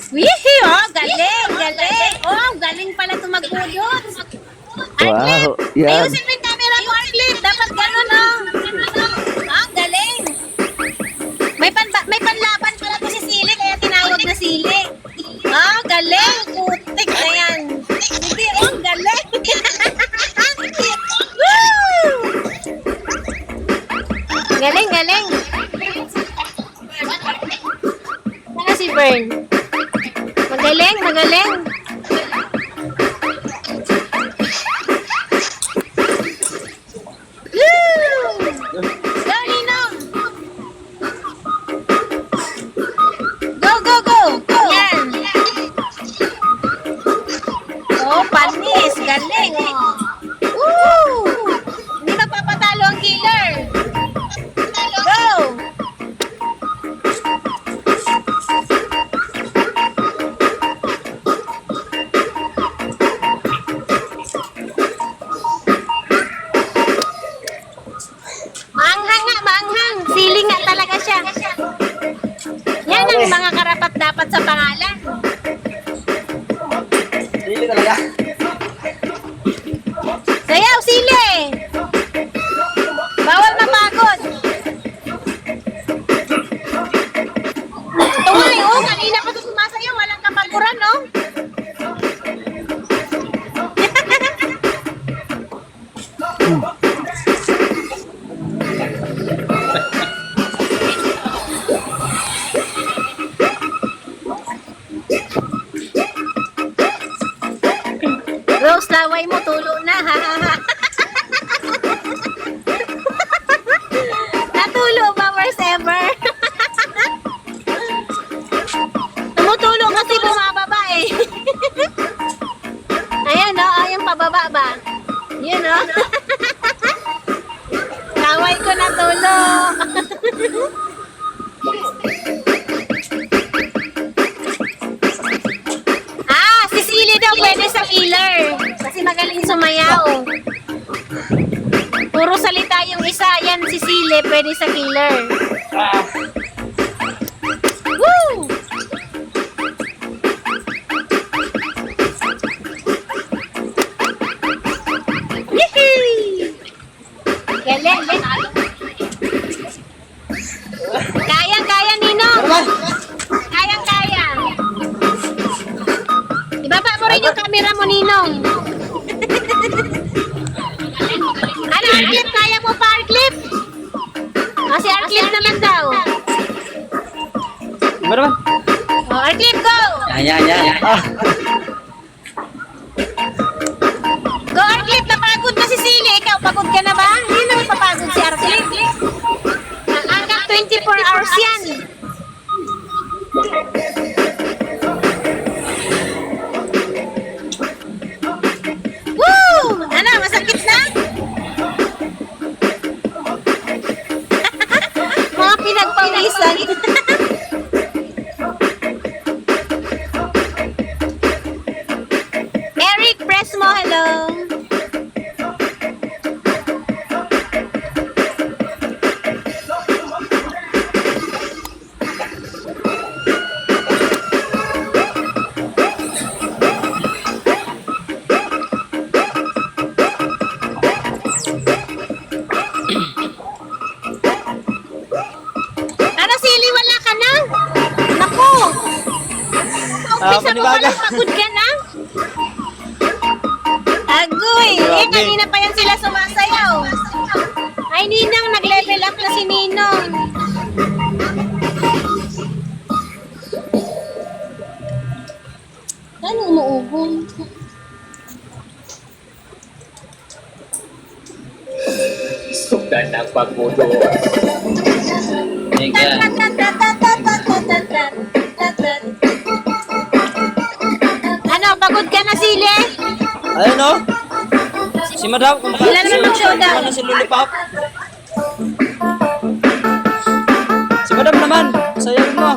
Wihi, oh, galing, galing. Oh, galing pala tumagudot. Wow, yan. Ayusin mo yung camera mo, Arlene. Dapat ganun, oh. Ah, galing. May panlaban pala to si Sili, kaya tinawag na Sili. Ah, galing. Putik na yan. Hindi, oh, galing. Woo! Galing, galing. Saka si Bern. Magaling, magaling. Go, Ninong! Go, go, go! Yan! Oh, panis! Galing! Oh. Woo! Hindi magpapatalo ang killer! Go! Maanghang nga, maanghang. Sili nga talaga siya. Yan ang mga karapat dapat sa pangalan. Sili talaga. Sayaw, sili! Bawal mapagod. Tuway, oh, kanina pa ito sumasayaw. Walang kapaguran, no? Rose, laway mo, tulo na, ha, ha, ha. Natulo ba, worst ever? Tumutulo kasi bumababa, eh. Ayan, no? Ayan, pababa ba? Yun, no? Laway ko natulo. Si Sili daw pwede sa killer. Kasi magaling sumayaw. Puro salita yung isa. Yan si Sili, pwede sa killer. Woo! Yee! Galing. Kaya, Ninong. Kaya. Ibaba mo rin yung camera mo, Ninong. Ano, Arclip? Kaya mo pa, Arclip? Si Arclip naman daw. Iba naman. Arclip, go! Yan. Go, Arclip! Napagod na si Sili. Ikaw, pagod ka na ba? Hindi naman papagod si Arclip. Hanggang 24 hours yan. Woo! Ano, masakit na? Mga pinagpawisan. Eric, press mo, hello. Ano, Sili, wala ka na? Naku! Umpisa mo pala, pagod ka na? Agoy! Kanina pa yan sila sumasayaw. Ay, Ninang, nag-level up na si Ninong. Ano umuubong? Sudan ng pagbudo. Ano, pagod ka na, Sili? Ayun, no? Si Madam, kung Ilan naman mag-showdown? si Lollipop. Si Madam naman, sayang mo.